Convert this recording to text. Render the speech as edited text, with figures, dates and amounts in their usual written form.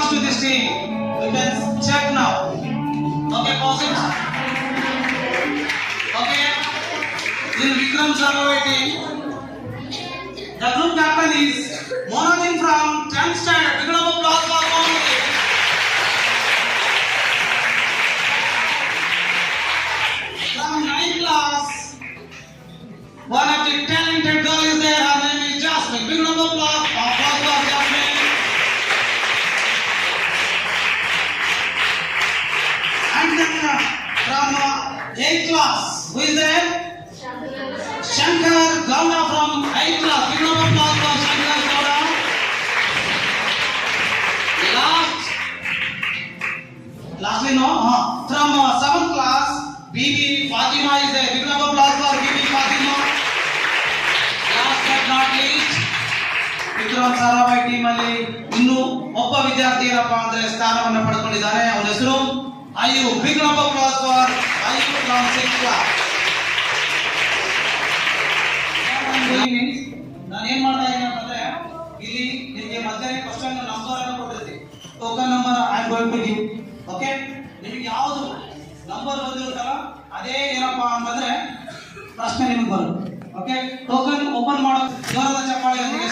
marks to this team. You can check now. Okay, pause it. Okay. In Vikram Saravai team, the group captain is Monojin from 10th standard. Big round of applause for Monojin. From 9th class, one of the talented girls is there. Her name is Jasmine. Big round of applause for Jasmine. And then from 8th class, who is there? Shankar Gowda from 8th class. Big round of applause for Shankar Gowda. Lastly, no, from 7th class, BB Fatima is there. Big round of applause for BB Fatima. Last but not least, Vikram Sarabhai team ಅಲ್ಲಿ ಇನ್ನೂ ಒಬ್ಬ ವಿದ್ಯಾರ್ಥಿ ಏನಪ್ಪ ಅಂದ್ರೆ ಸ್ಥಾನವನ್ನು ಪಡೆದುಕೊಂಡಿದ್ದಾನೆ. ಅವನ ಹೆಸರು ಅಯ್ಯು. Big round of applause for Ayyu from 6th class. ನಾನು ಏನ್ ಮಾಡ್ತಾ ಇದ್ದೀನಿ ಅಂತಂದ್ರೆ, ಇಲ್ಲಿ ನಿಮಗೆ ಮಧ್ಯಾಹ್ನ ಕ್ವಶನ್ ನಂಬರ್ ಅನ್ನು ಕೊಟ್ಟಿರ್ತೀವಿ. Token number I am going to give. Okay, ನಿಮಗೆ ಯಾವುದು ನಂಬರ್ ಬಂದಿರುತ್ತಲ್ಲ ಅದೇ ಏನಪ್ಪಾ ಅಂತಂದ್ರೆ ಪ್ರಶ್ನೆ ನಿಮಗೆ ಬರುತ್ತೆ. ಓಕೆ, ಟೋಕನ್ ಓಪನ್ ಮಾಡೋ ಜೋರಾದ ಚಪ್ಪಾಳೆಯೊಂದಿಗೆ